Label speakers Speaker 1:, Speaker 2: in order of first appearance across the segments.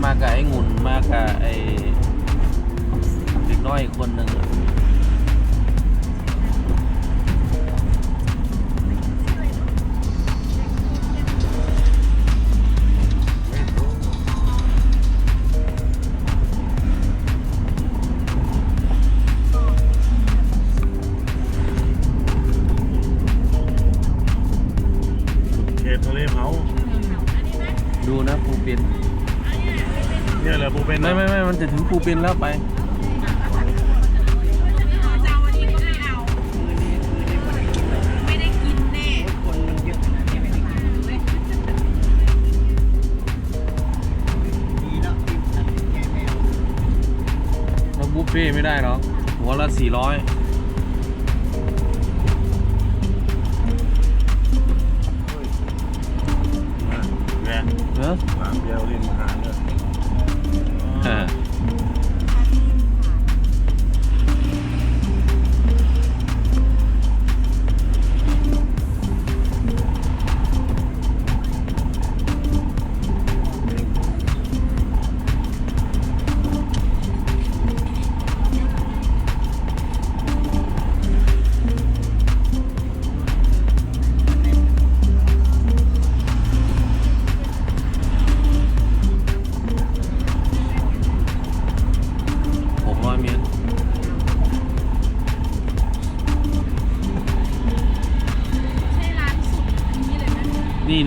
Speaker 1: มากับไอ้งุ่นมากับไอ้เด็กน้อยอีกคนหนึ่ง
Speaker 2: ทะเลเผา
Speaker 1: ดูนะปูเป็น
Speaker 2: เนี่ยแหละปูเป็น
Speaker 1: ไม่มันจะถึงปูเป็นแล้วไปเราบุฟเฟ่ไม่ได้หรอกหัวละ400
Speaker 2: เนอะหลังเดียวเรียนมหาเลย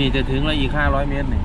Speaker 1: นี่จะถึงแล้วอีก500 เมตรนี่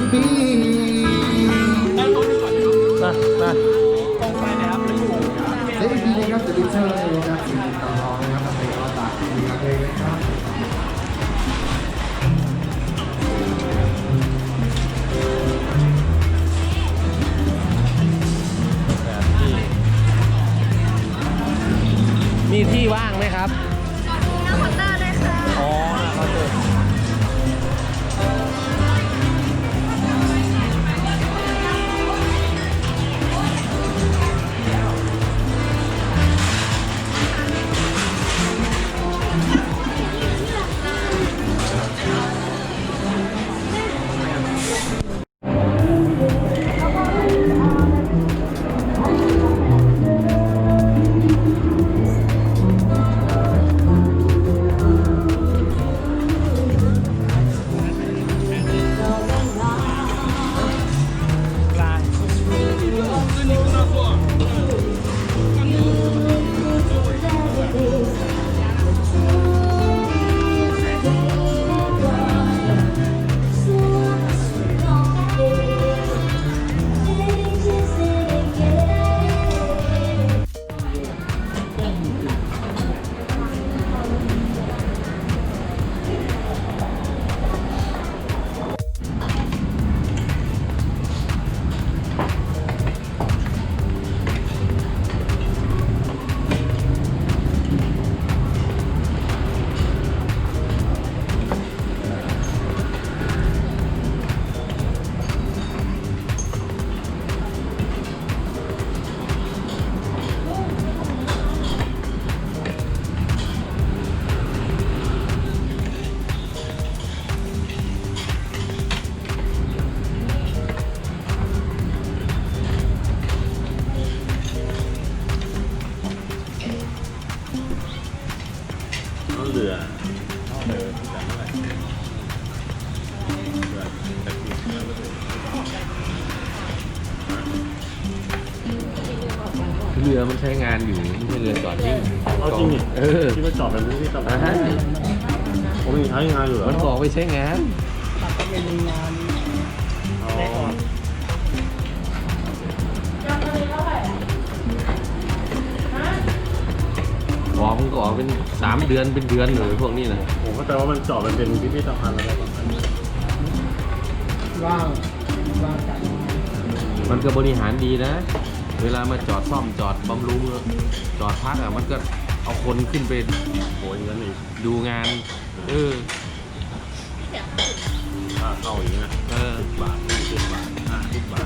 Speaker 1: ไปไป
Speaker 3: เฮ้ยดีนะครับจะดูเชิญเลยนะครับสิ่งต่อรองนะครับในตลาดมีอะไรนะครับ
Speaker 1: แบบที่มีที่ว่างไหมครับ
Speaker 4: น้ำหัวหน้าเลยค่ะ
Speaker 1: อ๋อเขาเจอ
Speaker 2: เรือจากเมื่อไหร่จากที่
Speaker 1: เรือมันใช้งานอยู่ไม่ใช่เรือจอดนิ่ง
Speaker 2: เอาจริงดิ
Speaker 1: เออ
Speaker 2: ที่มาจอดเป็นที่จอด
Speaker 1: อ่าฮะ
Speaker 2: ผมยังใช้งานอยู่เหรอ
Speaker 1: มันบอกไปใช้งาน
Speaker 2: อ๋อ
Speaker 1: ออกมันก็ออกเป็น3 เดือนเป็นเดือนเลยพวกนี้นะ
Speaker 2: ผมเข้าใจว่ามันจอดเป็นพิพิธภัณฑ์อะไรประมาณนี้
Speaker 1: มันก็บริหารดีนะ เวลามาจอดซ่อมจอดบำรุงจอดพักอ่ะมันก็เอาคนขึ้นไป
Speaker 2: โอ้ยงั้นอีก
Speaker 1: ดูงาน เออ
Speaker 2: ค่าเข้าอย่างเงี้ย
Speaker 1: เออ
Speaker 2: บาท20 บาท50 บาท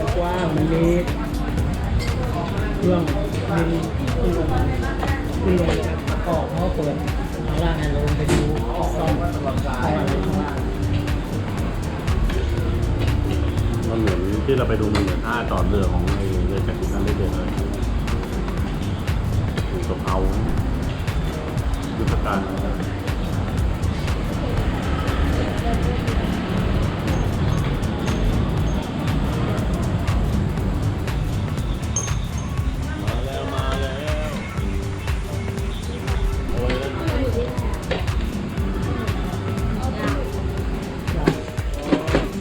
Speaker 5: มันกว้างมันเล็กเครื่องมีขึ้นลงออกเขาเปิดเอาล่างไงลงไปดูซ่อมไป
Speaker 2: มันเหมือนที่เราไปดูมันเหมือนท่าจอดเรือของไอ้เรือแคปิตันเล็กๆเลยอยู่กับเอายุทธการอะไร มาแล้วมาแล้วโอ้ย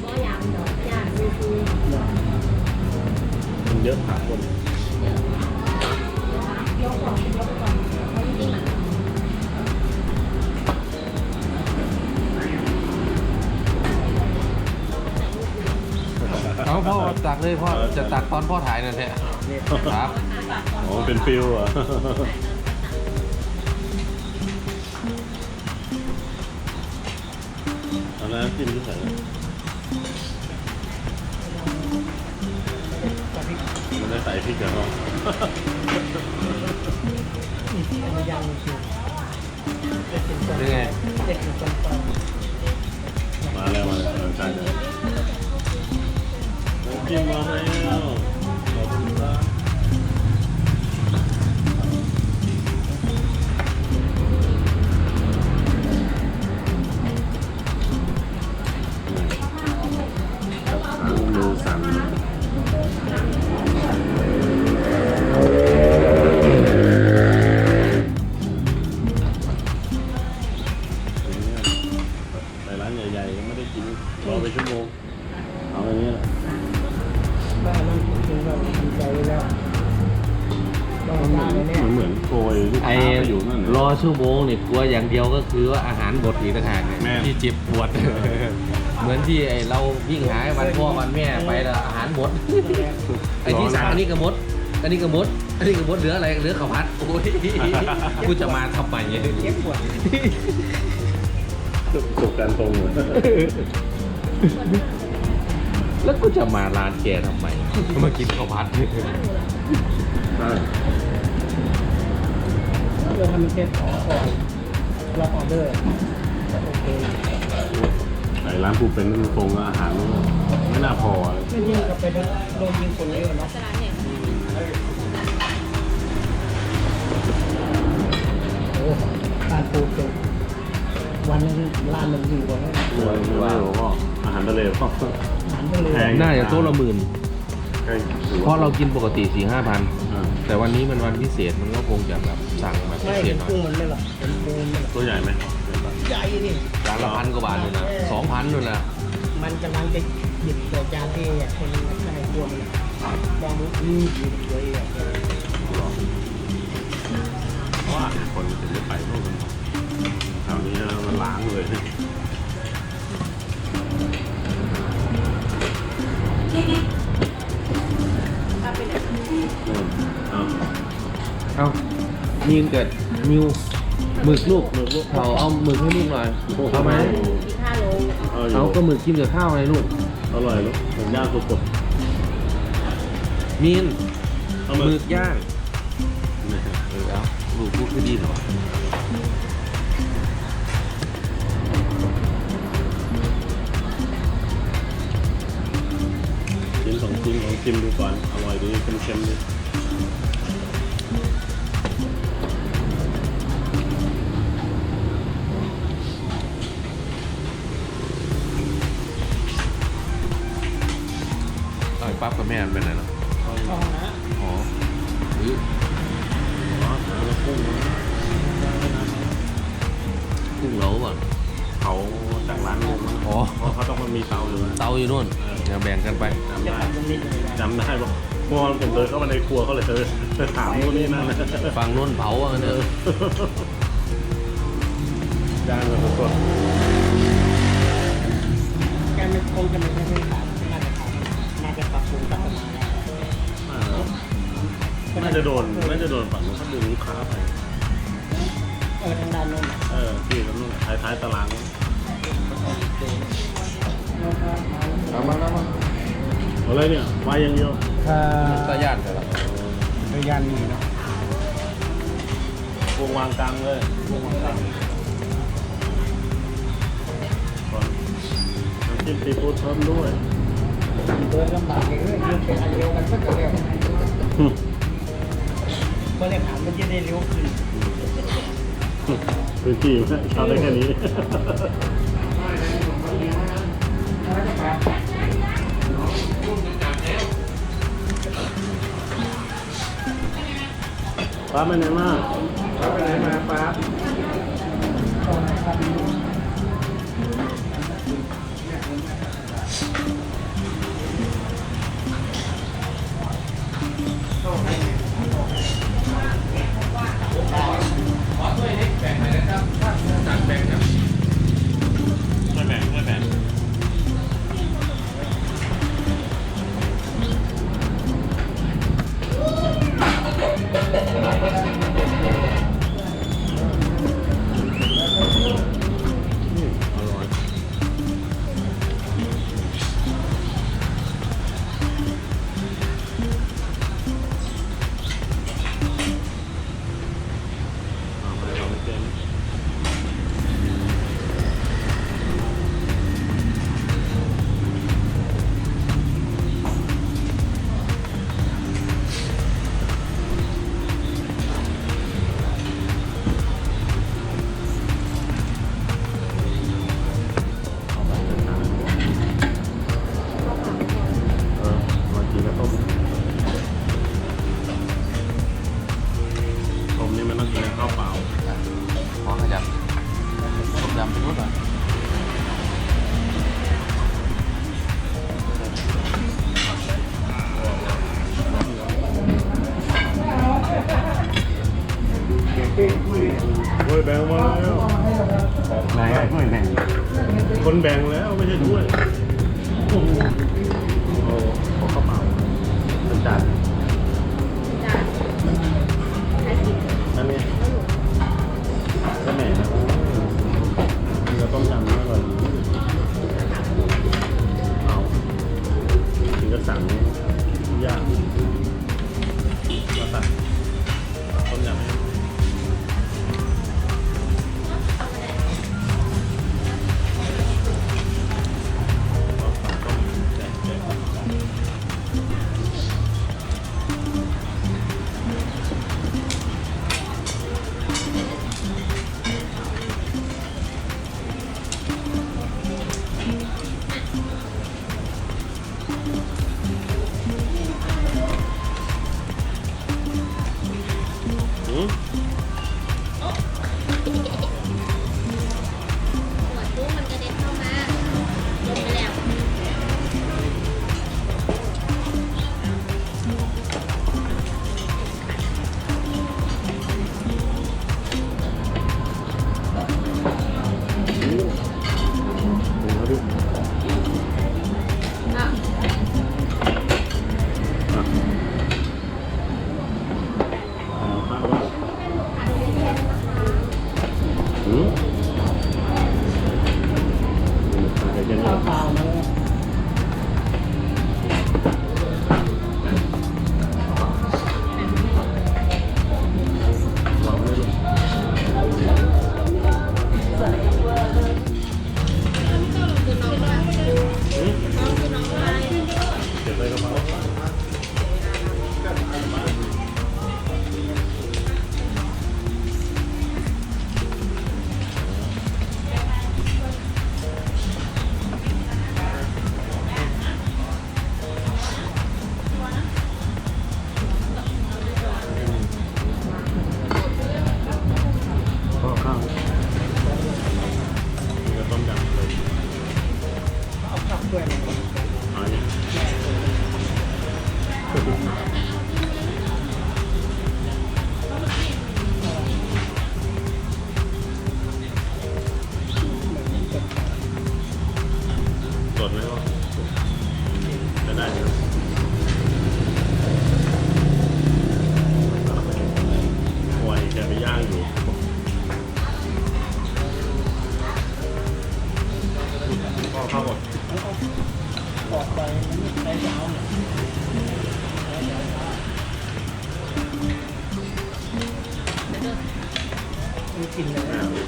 Speaker 4: ก็อยากดอกอยากดูดู
Speaker 2: มันเยอะขาคน
Speaker 1: เอาพ่อตักเลยพ่อจะตักตอนพ่อถ่ายนั่นแหละครับ
Speaker 2: อ๋อเป็นฟิลอ่ะเอาแล้วจิ้มที่ใส่แล้วมันได้ใส่พริกกับเขา
Speaker 5: ยังคือ
Speaker 1: เป็นไง
Speaker 5: เด็กอยู่ตรงกลาง
Speaker 2: มาแล้วมาแล้วใช่เลยน้ำจิ้มมาแล้วขอบคุณครับ มือสั่น มันเหมือนโกยลูก
Speaker 1: ไอ้
Speaker 2: ค้าไปอยู่นั่น
Speaker 1: รอชั่วโมงเนี่ยกลัวอย่างเดียวก็คือว่าอาหารบดอีกต่างหากเนี่ย
Speaker 2: แม่
Speaker 1: ที่เจ็บปวด เหมือนที่ไอ้เราวิ่งหาวันพ่อวันแม่ไปแล้วอาหารหมด ไอ้ที่สั่งอันนี้ก็หมด อันนี้ก็หมด อันนี้ก็หมดเหลืออะไรเหลือข้าวผัดโอ้ยกูจะมาทำไมเนี่ย
Speaker 5: เจ็บปวด
Speaker 2: สุกกันตรงเลย
Speaker 1: แล้วกูจะมาร้านแกทำไมมากินข้าวผัด
Speaker 5: เราทำเป็นเทสก่อนรับออเดอร์โอเค
Speaker 2: ไอ้ร้านปูเป็นนั่นตรงอาหารไม่น่าพอเลย
Speaker 5: ไม่ยิงกับไปโดนยิงคนเยอะเนาะ
Speaker 4: สลาเนี่ย
Speaker 5: โอ้การปูเป็นวันนึงร้านหนึ่งอยู่กว่านั้น
Speaker 2: ว่าก็อาหารทะเลก็
Speaker 5: อาหารทะเล
Speaker 2: แพง
Speaker 1: น่าจะโต๊ะละหมื่น
Speaker 2: ใช่
Speaker 1: เพราะเรากินปกติ 4-5 พัน
Speaker 2: อ่า
Speaker 1: แต่วันนี้มันวันพิเศษมันก็คงจะแบบสั่งแบบพิ
Speaker 5: ไม่
Speaker 1: เศ
Speaker 5: เป็
Speaker 1: ษ
Speaker 5: น
Speaker 1: หน่อย
Speaker 5: กุ้งมันไม่หรอกเป็นปูมัน
Speaker 2: ตัวใหญ่ไหม
Speaker 5: ใหญ่นี่
Speaker 1: จานละ1,000 กว่าบาทเลยนะ2,000นู่นนะ
Speaker 5: มันกำลังจะหยิบตัวจานที่คนใส่ตัวมันมองดูหยิบตัวเอง
Speaker 2: เพราะว่าคนถึงจะไปพวกมันแถวนี้มันล้างเลย
Speaker 1: เอ้ามีนเกิดมิวหมึกลูกเขาเอาหมึกให้ลูกหน่อยเอาไหม
Speaker 4: มี5 โล
Speaker 1: เอาก็หมึกกินกับข้าวไงลูก
Speaker 2: อร่อยลูกผมย่างสด
Speaker 1: มีน
Speaker 2: ๆเอา
Speaker 1: ห
Speaker 2: มา
Speaker 1: มึกย่างเอาลูกพูดคือดีเหรอ
Speaker 2: ชิ้นสองชิ้นของชิมดูก่อนอร่อยดีเค็มๆดี
Speaker 1: ไอ้ปั๊บกับแม่มันเป็นอะไรเนาะ
Speaker 5: ช่องนะ
Speaker 1: อ๋อหรือ กุ้งเล้าป่ะ
Speaker 2: เขาจากร้านลุงนะ
Speaker 1: อ๋อ
Speaker 2: เพราะเขาต้องมามีเตาอยู่นะ
Speaker 1: เตาอยู่นู่นเดี๋ยวแบ่งกันไป
Speaker 2: จำ
Speaker 5: จะ
Speaker 2: ได้
Speaker 5: ทำตรงนี้เลยนะ
Speaker 2: จำได้บอกเมื่อวานผมเดินเข้ามาในครัวเขาเลยเธอถามนู่นนี่นั่นนะ
Speaker 1: ฟังนู่นเผาอ่ะเนอะ
Speaker 2: ย่างเลยสด
Speaker 5: แกมันคงจะไม่ใช่ไม่ขายน่าจะปรับปรุงพัฒนาแล้ว
Speaker 2: ๆน่าจะโดนฝั่งนู้นเขาดึงลูกค้าไป
Speaker 5: ทางด้านโน้น
Speaker 2: ที่ตรงนู้นท้ายตาราง
Speaker 1: เอามาแล้วมา
Speaker 2: อะไรเนี่ยไว้อย่างเดียว
Speaker 1: ตาญาติเหรอ
Speaker 5: พยานนี่เนาะ
Speaker 2: วงวางกลางเลยก่อนน้ำจิ้มซีฟู้ดเพิ่มด้วย
Speaker 5: เดินลำบากเลยยืนเป็นอันเดียวกันสักเดียวก็เลยถามมันจะได้เร็วขึ้น
Speaker 2: พื้นที่ชาวได้แค่นี้ป้าไปไหนมา
Speaker 3: ไปไหนมาป้า
Speaker 1: สั่งแบ่งครับ
Speaker 2: ช่วยแบ่ง
Speaker 1: อร่อย
Speaker 2: แบ่งมาแล้ว
Speaker 3: ไหนไอ้กล้วยแบ่ง
Speaker 2: คนแบ่งแล้วไม่ใช่ถ้วยโอ้โหขอข้าวเปล่าเป็นจาน
Speaker 4: จ้าอาทิตย์
Speaker 2: นั่นนี่ก็แหม่นะเราต้มยำมากกว่าเอาถึงจะสั่งยากมาสั่งต้มยำให้อืม
Speaker 4: หัวตู้มันกระเด็นเข้ามาลงไปแล้ว
Speaker 2: ดูเขาดูอ่ะเอาข้าวว่าอืมใส่กันเล
Speaker 5: ข้าวย เปล่ามัน
Speaker 2: วางไว้เลยอืมเก็บไว้กระเป๋าข้าวข้าวนี่ก็ต้มยำเลย
Speaker 5: เอาข้าวด้วย
Speaker 2: เอาเนี่ยสดไหมวะจะได้ไหมโอ้ยแกไปย่างอยู่พ่อเข้าหมด
Speaker 5: ออกไปมันไม่ได้เช้าเนี่ยมีกลิ่นเลย
Speaker 2: เ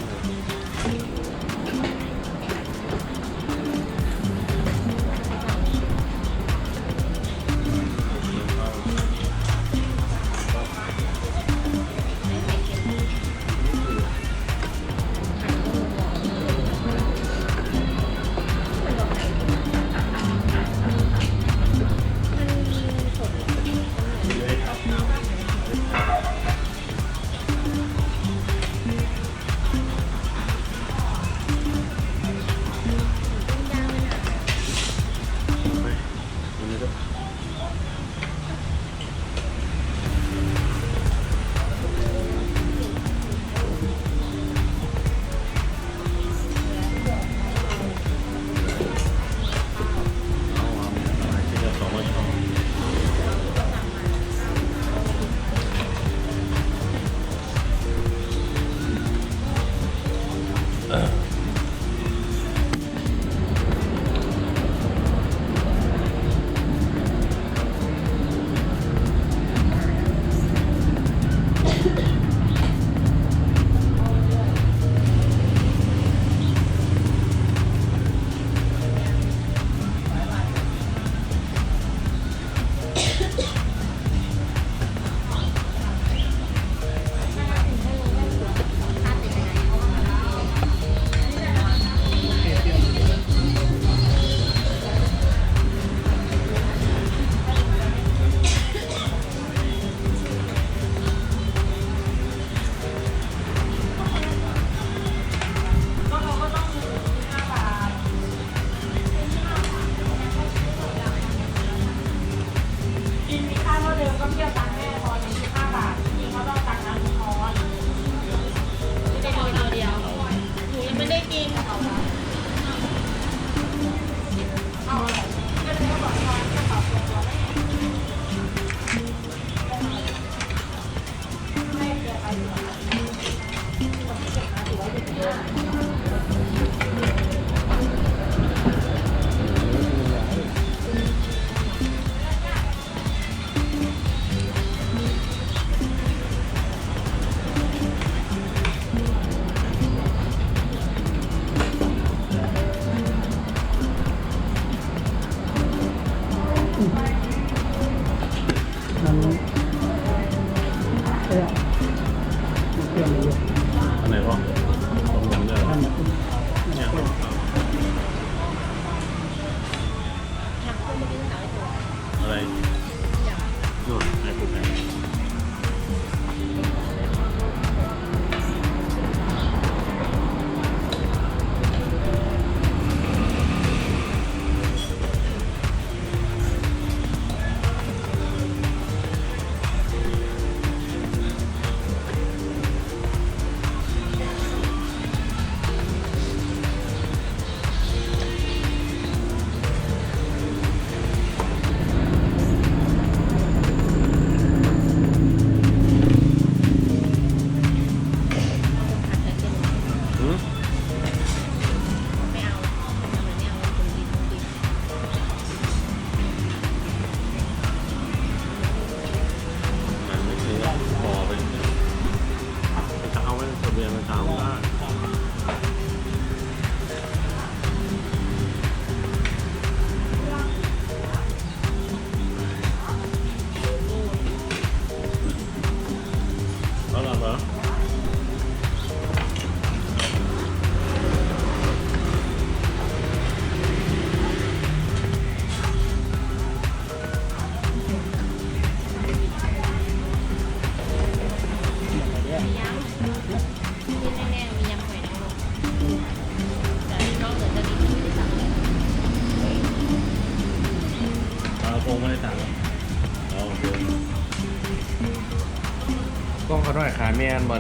Speaker 1: กล้องเขาด้วยขาแม่นบอล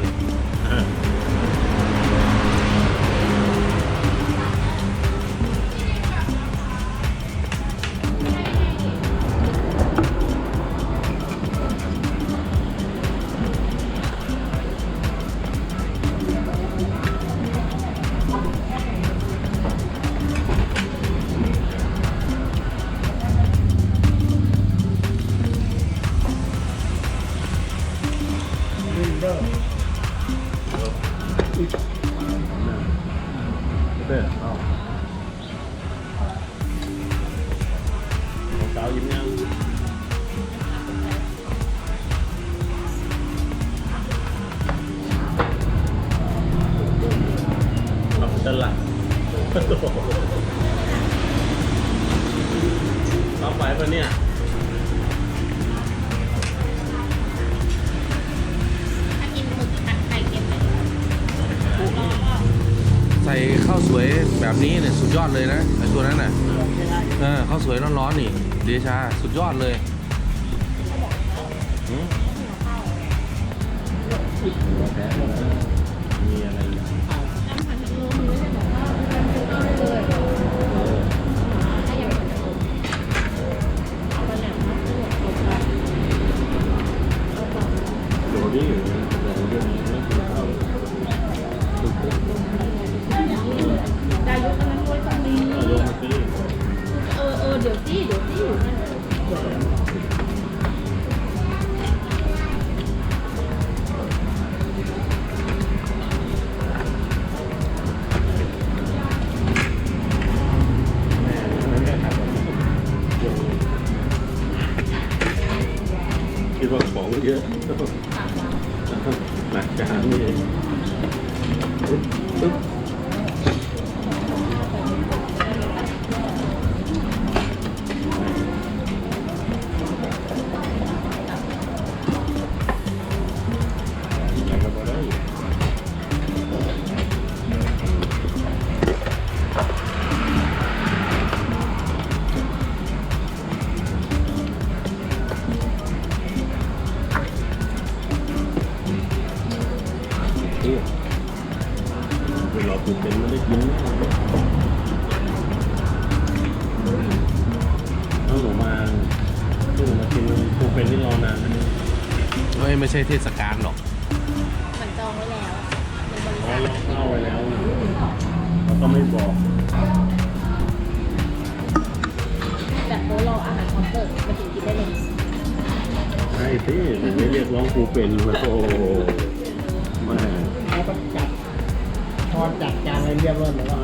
Speaker 5: วินเดอร์
Speaker 2: เด้อเอาเก้ายิ้มยังเอาตลาดเอาไปปะเนี่ย
Speaker 4: ถ้ากินหมึกผัดไข่เค็มเลย
Speaker 1: ใส่ข้าวสวยแบบนี้เนี่ยสุดยอดเลยนะไอตัวนั้นน่ะข้าวสวยร้อนๆนี่เดชาสุดยอดเลยหืม
Speaker 2: มีอะไรอีก
Speaker 4: น้ำผัดพะโล้มันไม่ได้บอกว่าเอาได้เลยถ้าอยากกินเอาไปแบบนั้นเอาไปเอาไป
Speaker 2: เดี๋ยวนี้อยู่เนี่ยเดี๋ยวเรื่องนี้ไม่กินข้าว
Speaker 4: ได้ยกอันนั้นด้วยตรงนี้
Speaker 2: เอาโยมมาสิ
Speaker 4: เดี๋ยวสินั่น
Speaker 2: แม่นั่นแค่ขัดคิดว่าของเยอะหนักจานนี่ปึ๊บแล้วก็พอได้เดี๋ยวเราตื่นเต้นไม่ได้กินเอาหนูมากินปูเป็นนี่รอนานนะ
Speaker 1: ไม่ใช่เทศกาลหรอก
Speaker 4: มันจองไว้แล้วมันบริ
Speaker 2: อ๋อ
Speaker 4: ษัท
Speaker 2: เราเข้าไว้แล้วเราก็ไม่บอก
Speaker 4: แบบโต๊ะรออาหารพร้อมเสิร์ฟมาถึงกินได้เลย
Speaker 2: ใช่สิถึงไม่เรียกร้องปูเป็นมาโอ้ไม่
Speaker 5: แล้วก็จัดทอดจัดจานอะไรเรียบร้อยหมดแล้ว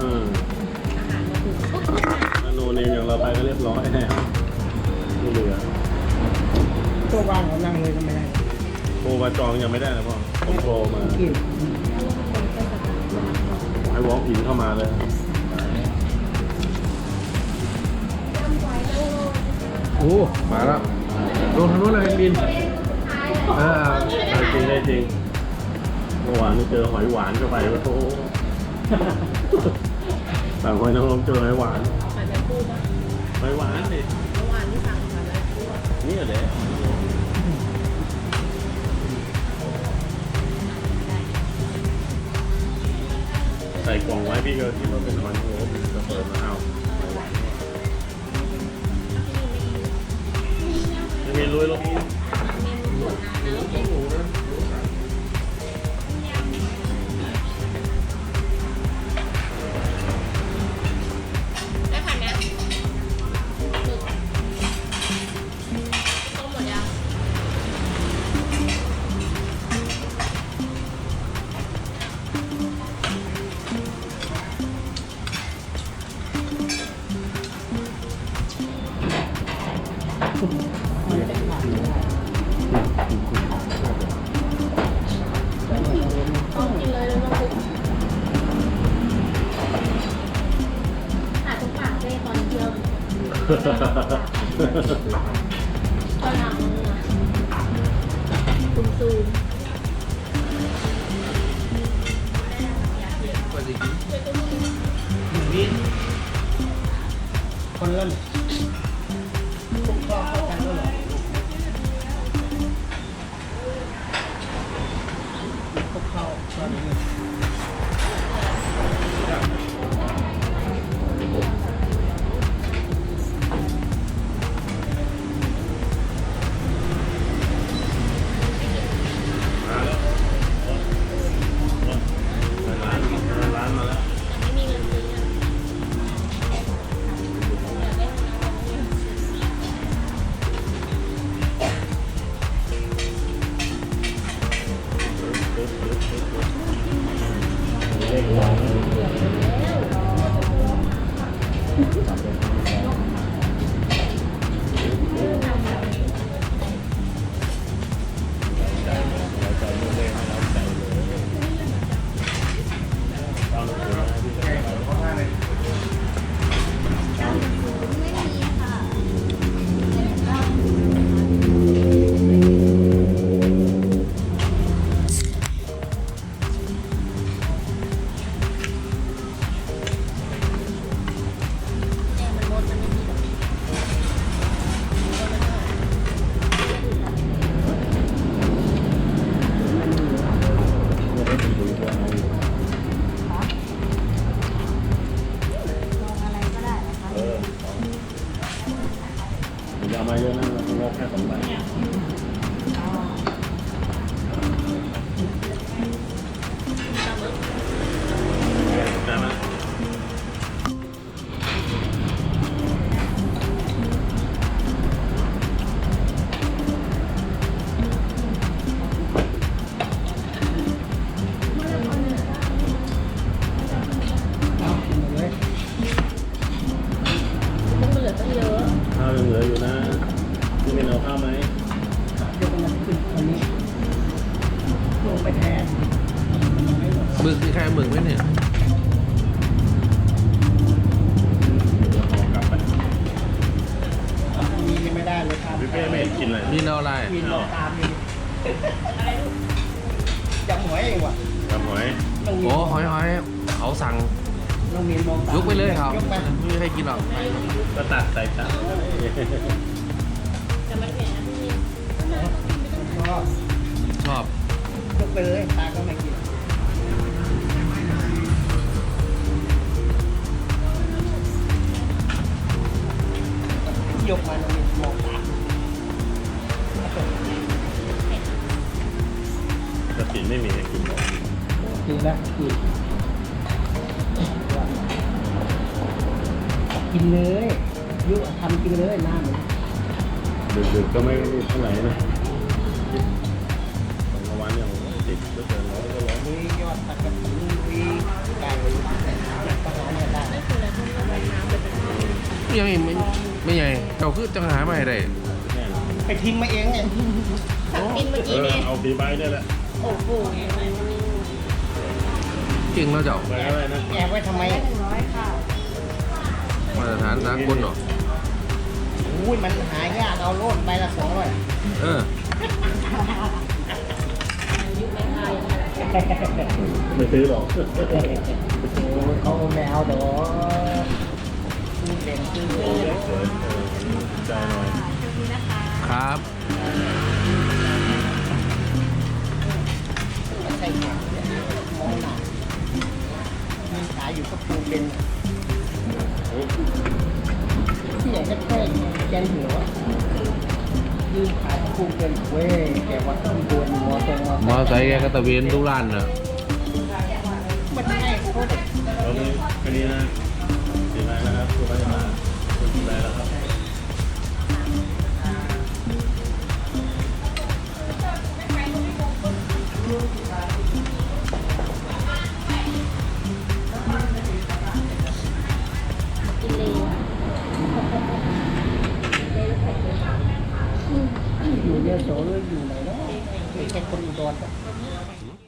Speaker 4: อาหารมาถึงปุ๊บ
Speaker 2: ถ้าโนเนมอย่างเราไปก็เรียบร้อยแน่ไม่เหลือ
Speaker 5: ตัวว่างเขานั่งเลยก็ไม่ได้
Speaker 2: โทรมาจองยังไม่ได้นะพ่อต้องโทรมา
Speaker 5: กิน
Speaker 2: ให้วอล์กอินเข้ามาเลย
Speaker 1: โอ้มาแล้วลงทางนู้นเลยบิน
Speaker 2: ได้จริงได้จริงเมื่อวานนี่เจอหอยหวานเข้าไปว่าโทสั่งหอยนางรมเจอหอยหวาน
Speaker 4: หอยแมงปูป่ะ
Speaker 2: หอยหวานดิ
Speaker 4: เมื่อวานที่สั่งหอยแมงปู
Speaker 2: นี่แหละใส่กล่องไว้พี่ก็คิดว่าเป็นหอยนางรมจะเปิดมาเอาหอยหวานไม่มีลุยลง
Speaker 4: เมนูส่วนน้ำนะได้ผ่านไหมหมึกต้มหมดยัง
Speaker 5: มันจะขาดไม่ได้
Speaker 4: ต้องกินเลยเลยว่าปุ๊บหาทุกปากเจ้ตอนเที่ยวตอนหลังนะคุณซูม
Speaker 5: คนเล่นพวกก็เข้ากันแล้วเหรอ
Speaker 1: มึกมีใครมึกไหมเนี่ย
Speaker 2: เดี๋ยวห่อกลับไป
Speaker 5: มีไม่ได้เลยครับ
Speaker 2: พี่เป้ไม่เห็นกินเลย
Speaker 1: นี่เอาอะไร
Speaker 5: กินลองตามนี่จำหวยเองว่ะ
Speaker 2: ครับหอย
Speaker 5: น้องมี
Speaker 1: โอ้หอยเขาสั่ง
Speaker 5: น้องมีมองตาม
Speaker 1: ยกไปเลยครับ
Speaker 5: ยกไป
Speaker 1: ไม่มีใครกินหรอก
Speaker 2: ก็ตัดใส่จาน
Speaker 4: แต่มันเผ็ดนะพี่
Speaker 5: ก็
Speaker 1: ชอบ
Speaker 5: ยกไปเลยตาก็ไม่กินยกมาน้องมีมองตาม
Speaker 2: กระสินไม่มีให้กินหรอก
Speaker 5: กินแล้วกินเลยยุทำกินเลยน้ำมัน
Speaker 2: ดึกๆก็ไม่เท่าไหร่นะสองวันเนี่ยผมติดก็เกินร้อยก็ร้อย
Speaker 5: มียอดตะกะถินมีไก่ประมาณนี้ได้
Speaker 4: ไม่คืออะไรพวกนี้แบบน้ำเป็นแบบ
Speaker 1: ยังไม่ใหญ่เจ้าคือจังหามาให้ได้
Speaker 2: แน่นอน
Speaker 5: ไปทิ้งมาเองเนี่ย
Speaker 4: กินเมื่อกี้นี่
Speaker 2: เอาปีใบได้แหละ
Speaker 4: โอ้โห
Speaker 1: เก่งแล้วเจ้า
Speaker 2: ไปอะไรนะ
Speaker 5: แอบไว้ทำไม
Speaker 4: 100ค่ะ
Speaker 1: มาตรฐานสากลเนาะ
Speaker 5: อุ้ยมันหายากเอาโลดใบละ200
Speaker 1: เออ
Speaker 2: ไม่ซื้อหรอก
Speaker 5: เขาไม่เอาดอกเด่นคือ
Speaker 2: ใจหน่อย
Speaker 1: ครับ
Speaker 5: ใช่มองหนักมีขายอยู่ก็ปูเป็นที่ไหนก็แค่แกนหัวยืนขายก็ปูเป็นเว้ยแกว่าต้องเดินหัวตรง
Speaker 1: มอไซค์แกก็ตะเวนทุกร้านเนอะ
Speaker 5: มันใช่เขา
Speaker 2: แล้วนี่แค่นี้นะสีไรแล้วครับตัวไปมาสีไรแล้วครับ
Speaker 4: กินเลย
Speaker 5: อยู่เนี่ยโสหรืออยู่ไหนเนาะไม่ใช่คนอุดร